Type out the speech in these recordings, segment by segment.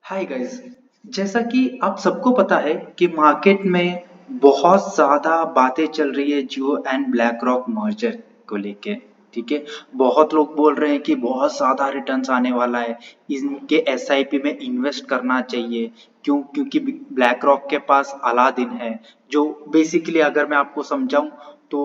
Hi guys. जैसा कि आप सबको पता है कि मार्केट में बहुत ज़्यादा बातें चल रही है जियो एंड ब्लैक रॉक मर्जर को लेके। ठीक है। बहुत लोग बोल रहे हैं कि बहुत ज़्यादा रिटर्न्स आने वाला है, इनके एसआईपी में इन्वेस्ट करना चाहिए। क्योंकि ब्लैक रॉक के पास अलादीन है, जो बेसिकली अगर मैं आपको समझाऊं तो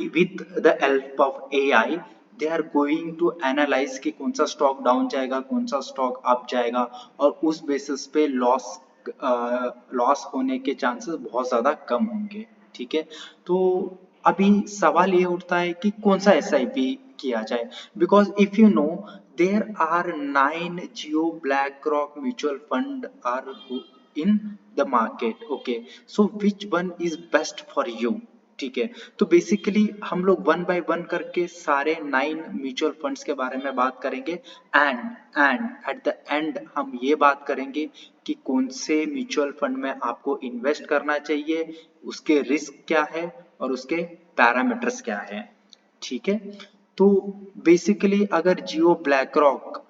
with the help of AI they are going to analyse कि कौन सा स्टॉक डाउन जाएगा, कौन सा स्टॉक अप जाएगा, और उस बेसिस पे लॉस होने के चांसेस बहुत ज़्यादा कम होंगे। ठीक है। तो अभी सवाल ये उठता है कि कौन सा एसआईपी किया जाए, because if you know there are 9 Jio BlackRock mutual fund are in the market. Okay, so which one is best for you? ठीक है। तो बेसिकली हम लोग वन बाय वन करके सारे 9 म्यूचुअल फंड्स के बारे में बात करेंगे, and and at the end हम ये बात करेंगे कि कौन से म्यूचुअल फंड में आपको इन्वेस्ट करना चाहिए, उसके रिस्क क्या है और उसके पैरामीटर्स क्या है। ठीक है। तो बेसिकली अगर जियो ब्लैक रॉक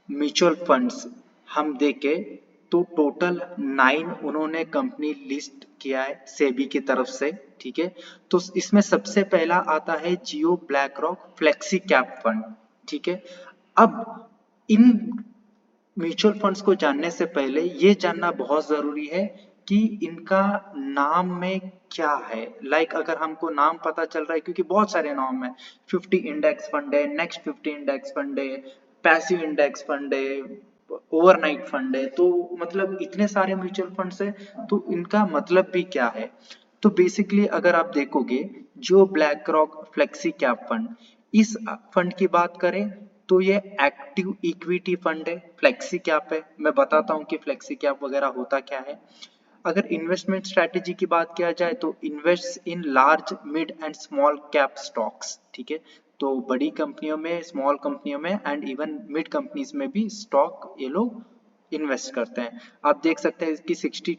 म्यूचुअल फंड्स हम देखें तो टोटल 9 उन्होंने कंपनी लिस्ट किया है सेबी की तरफ से। ठीक है। तो इसमें सबसे पहला आता है Jio BlackRock flexi cap fund. ठीक है। अब इन म्यूचुअल फंड्स को जानने से पहले ये जानना बहुत जरूरी है कि इनका नाम में क्या है। अगर हमको नाम पता चल रहा है, क्योंकि बहुत सारे नाम है, 50 इंडेक्स फंड है, नेक्स्ट 50 इंडेक्स फंड है, पैसिव इंडेक्स फंड है, ओवरनाइट फंड है, तो मतलब इतने सारे म्यूचुअल फंड्स है, तो इनका मतलब भी क्या है। तो बेसिकली अगर आप देखोगे जो black rock flexi cap fund, इस फंड की बात करें तो ये एक्टिव इक्विटी फंड है, फ्लेक्सी कैप है। मैं बताता हूँ कि फ्लेक्सी कैप वगैरह होता क्या है। अगर इन्वेस्टमेंट स्ट्रेटेजी की बात किया जाए तो invest in large mid and small cap stocks. ठीक है। तो बड़ी कंपनियों में, स्मॉल कंपनियों में एंड इवन मिड कंपनीज में भी स्टॉक ये लोग इन्वेस्ट करते हैं। आप देख सकते हैं कि 65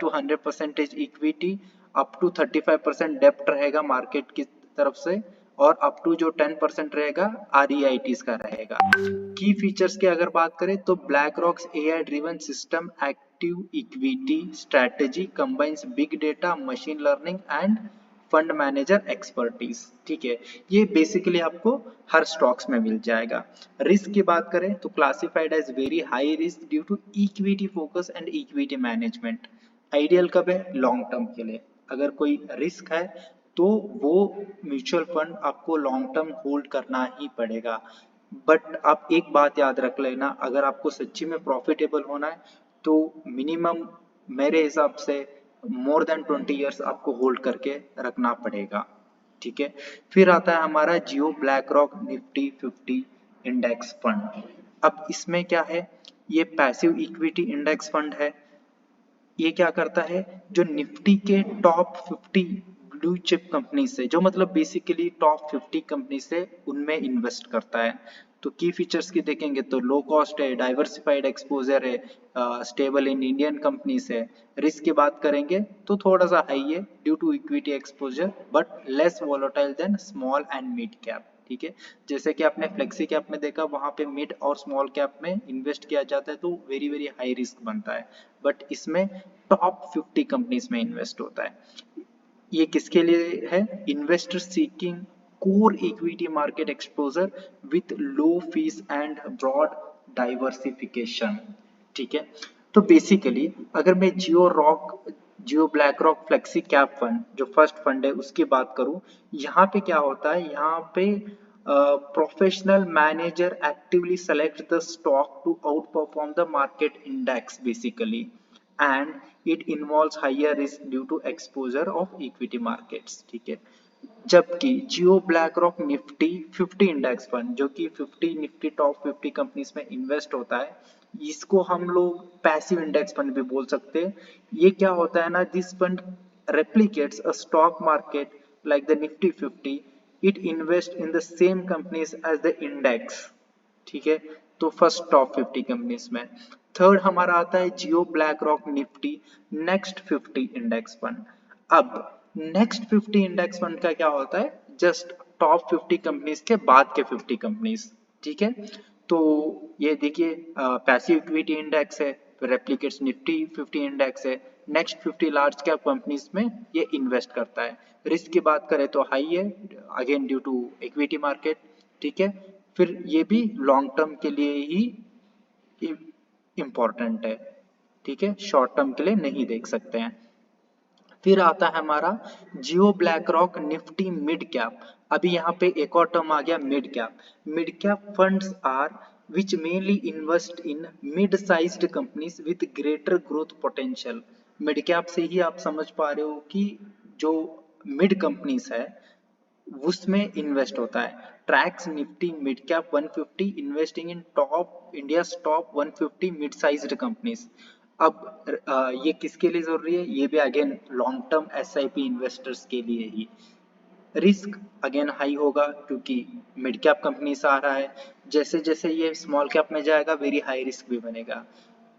टू 100% इक्विटी, अप टू 35% डेप्ट रहेगा मार्केट की तरफ से, और अप टू जो 10% रहेगा आरईआईटीज का रहेगा। की फीचर्स की अगर बात करें तो black rocks AI driven system active equity strategy combines big data, machine learning end fund manager expertise. ठीक है। ये बेसिकली आपको हर स्टॉक्स में मिल जाएगा। रिस्क की बात करें तो classified as very high risk due to equity focus and equity management. Ideal कब है? लॉन्ग टर्म के लिए। अगर कोई रिस्क है तो वो म्यूचुअल फंड आपको लॉन्ग टर्म होल्ड करना ही पड़ेगा। बट आप एक बात याद रख लेना, अगर आपको सच्ची में प्रॉफिटेबल होना है तो मिनिमम मेरे हिसाब से मोर देन 20 इयर्स आपको होल्ड करके रखना पड़ेगा। ठीक है। फिर आता है हमारा Jio BlackRock Nifty 50 index fund. अब इसमें क्या है, ये पैसिव इक्विटी इंडेक्स फंड है। ये क्या करता है, जो निफ्टी के टॉप 50 ब्लू चिप कंपनी से, जो मतलब बेसिकली टॉप 50 कंपनी से, उनमें इन्वेस्ट करता है। तो की फीचर्स की देखेंगे तो लो कॉस्ट है, डाइवर्सिफाइड एक्सपोजर है, स्टेबल इन इंडियन कंपनी से। रिस्क की बात करेंगे तो थोड़ा सा हाई है due to equity exposure, but less volatile than small and mid cap. ठीक है। जैसे कि आपने फ्लेक्सी कैप में देखा, वहां पे मिड और स्मॉल कैप में इन्वेस्ट किया जाता है तो वेरी वेरी हाई रिस्क बनता है, बट इसमें टॉप 50 कंपनीज में इन्वेस्ट होता है। ये किसके लिए है? Investor seeking core equity market exposure with low fees and broad diversification. ठीक है। तो बेसिकली अगर मैं Jio BlackRock flexi cap fund, जो फर्स्ट फंड है, उसकी बात करूं, यहाँ पे क्या होता है, यहाँ पे professional manager actively select the stock to outperform the market index basically, and it involves higher risk due to exposure of equity markets। ठीक है। जबकि Jio BlackRock Nifty 50 index fund, जो कि 50 निफ्टी टॉप 50 कंपनीज में इन्वेस्ट होता है, इसको हम लोग पैसिव इंडेक्स फंड भी बोल सकते हैं। ये क्या होता है ना, this fund replicates a stock market like the nifty 50। it invests in the same companies as the index। ठीक है। तो फर्स्ट टॉप 50 कंपनीज में। थर्ड हमारा आता है Jio BlackRock Nifty next 50 index fund. अब नेक्स्ट 50 इंडेक्स फंड का क्या होता है, जस्ट टॉप 50 कंपनीज के बाद के 50 कंपनीज। ठीक है। तो ये देखिए पैसिव इक्विटी इंडेक्स है, रेप्लिकेट्स निफ्टी 50 इंडेक्स है, नेक्स्ट 50 लार्ज कैप कंपनीज में ये इन्वेस्ट करता है। रिस्क की बात करें तो हाई है, again due to equity market, ठीक है। फिर ये भी लॉन्ग टर्म के लिए ही इम्पोर्टेंट है, ठीक है, शॉर्ट टर्म के लिए नहीं देख सकते हैं। फिर आता है हमारा Jio BlackRock Nifty mid cap. अभी यहाँ पे एक और टर्म आ गया mid cap. Mid cap funds are which mainly invest in mid sized companies with greater growth potential. Mid cap से ही आप समझ पा रहे हो कि जो मिड कंपनीज है उसमें इन्वेस्ट होता है। Tracks Nifty mid cap 150 investing in top India's top 150 mid sized companies. अब ये किसके लिए जरूरी है? ये भी again long term SIP investors के लिए ही। रिस्क अगेन हाई होगा क्योंकि मिड कैप कंपनी से आ रहा है। जैसे जैसे ये स्मॉल कैप में जाएगा वेरी हाई रिस्क भी बनेगा।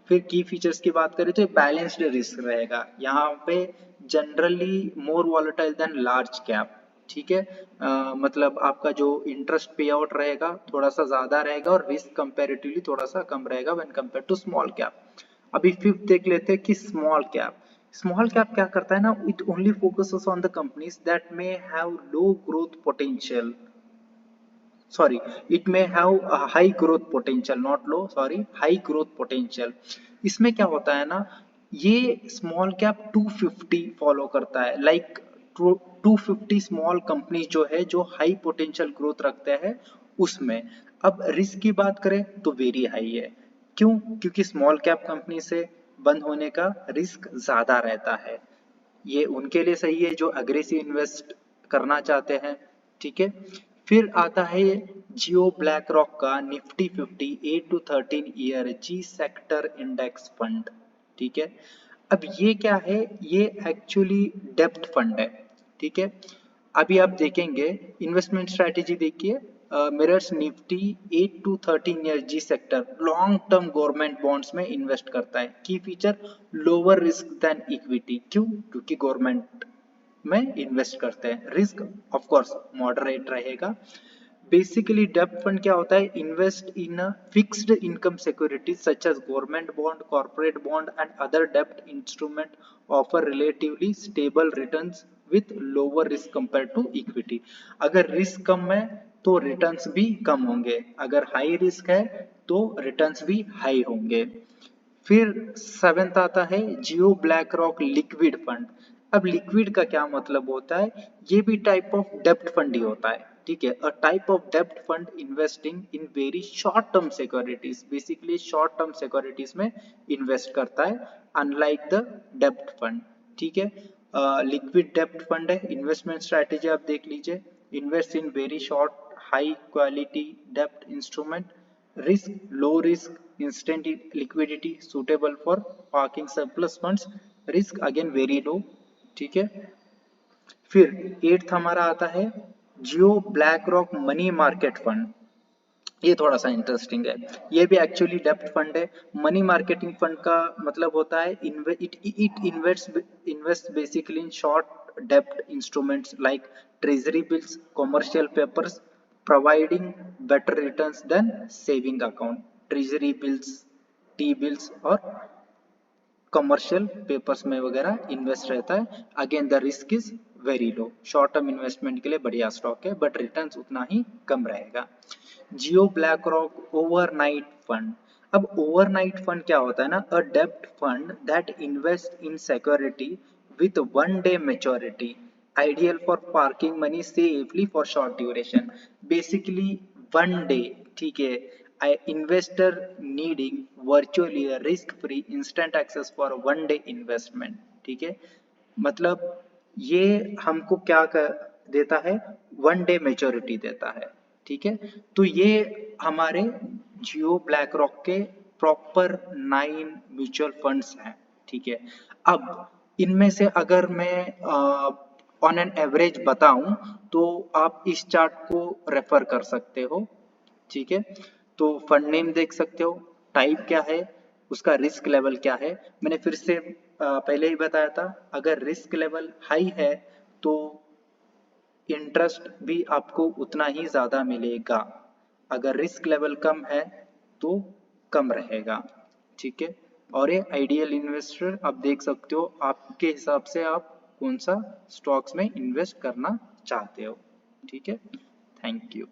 फिर की फीचर्स की बात करें तो ये बैलेंस्ड रिस्क रहेगा, यहाँ पे generally more volatile than large cap, ठीक है। मतलब आपका जो इंटरेस्ट पे आउट रहेगा थोड़ा सा ज्यादा रहेगा और रिस्क कंपैरेटिवली थोड़ा सा कम रहेगा when compare to small cap. अभी फिफ्थ देख लेते हैं कि स्मॉल कैप। स्मॉल कैप क्या करता है ना, it only focuses on the companies that may have low growth potential, sorry, it may have a high growth potential, not low, sorry, high growth potential। इसमें क्या होता है ना, ये स्मॉल कैप 250 फॉलो करता है, लाइक 250 स्मॉल कंपनी जो है जो हाई पोटेंशियल ग्रोथ रखते हैं उसमें। अब रिस्क की बात करें तो वेरी हाई है। क्यों? क्योंकि स्मॉल कैप कंपनी से बंद होने का रिस्क ज्यादा रहता है। ये उनके लिए सही है जो अग्रेसिव इन्वेस्ट करना चाहते हैं, ठीक है। फिर आता है जियो ब्लैक रॉक का Nifty 50 8 to 13 year G sector index fund, ठीक है। अब ये क्या है? ये एक्चुअली डेब्ट फंड है, ठीक है। अभी आप देखेंगे इन्वेस्टमेंट स्ट्रेटेजी देखिए, mirrors Nifty 8 to 13 year G sector long term government bonds में इन्वेस्ट करता है। Key feature lower risk than equity. क्यों? क्योंकि गवर्नमेंट में इन्वेस्ट करते हैं। रिस्क ऑफ कोर्स मॉडरेट रहेगा। बेसिकली डेब्ट फंड क्या होता है? Invest in fixed income securities such as government bond, corporate bond and other डेब्ट instrument offer relatively stable returns with lower risk compare to equity. अगर risk कम है तो रिटर्न्स भी कम होंगे, अगर हाई रिस्क है तो रिटर्न्स भी हाई होंगे। फिर सेवेंथ आता है Jio black rock liquid fund. अब लिक्विड का क्या मतलब होता है? ये भी टाइप ऑफ डेब्ट फंड ही होता है, ठीक है। अ टाइप ऑफ डेब्ट fund investing in very short term securities, basically short term securities में इन्वेस्ट करता है अनलाइक द डेब्ट फंड, ठीक है। लिक्विड डेब्ट फंड है। इन्वेस्टमेंट स्ट्रेटेजी आप देख लीजिए, invest in very short high quality डेब्ट instrument, risk low risk, instant liquidity, suitable for parking surplus funds, risk again very low, ठीक है। फिर एट्थ हमारा आता है Jio BlackRock money market fund. ये थोड़ा सा इंटरेस्टिंग है, ये भी एक्चुअली डेब्ट फंड है। मनी मार्केटिंग फंड का मतलब होता है it invest basically in short डेब्ट instruments like treasury bills, commercial papers, providing better returns than saving account. Treasury bills, T bills और कमर्शियल पेपर्स में वगैरह इन्वेस्ट रहता है। Again the risk is very low, short term investment के लिए बढ़िया stock है बट रिटर्न्स उतना ही कम रहेगा। Jio BlackRock overnight fund. अब ओवरनाइट फंड क्या होता है ना, अ डेब्ट fund that invest in security with one day maturity, ideal for parking money safely for short duration. Basically one day, ठीक है, investor needing virtually risk free instant access for one day investment, ठीक है। मतलब ये हमको क्या देता है? वन डे मेच्योरिटी देता है, ठीक है। तो ये हमारे जियो ब्लैक रॉक के प्रॉपर 9 म्यूचुअल फंड्स हैं, ठीक है। अब इनमें से अगर मैं ऑन एन एवरेज बताऊं तो आप इस चार्ट को रेफर कर सकते हो, ठीक है। तो फंड नेम देख सकते हो, टाइप क्या है, उसका रिस्क लेवल क्या है। मैंने फिर से पहले ही बताया था, अगर रिस्क लेवल हाई है तो इंटरेस्ट भी आपको उतना ही ज्यादा मिलेगा, अगर रिस्क लेवल कम है तो कम रहेगा, ठीक है। और ये आइडियल इन्वेस्टर आप देख सकते हो, आपके हिसाब से आप कौन सा स्टॉक्स में इन्वेस्ट करना चाहते हो, ठीक है। Thank you.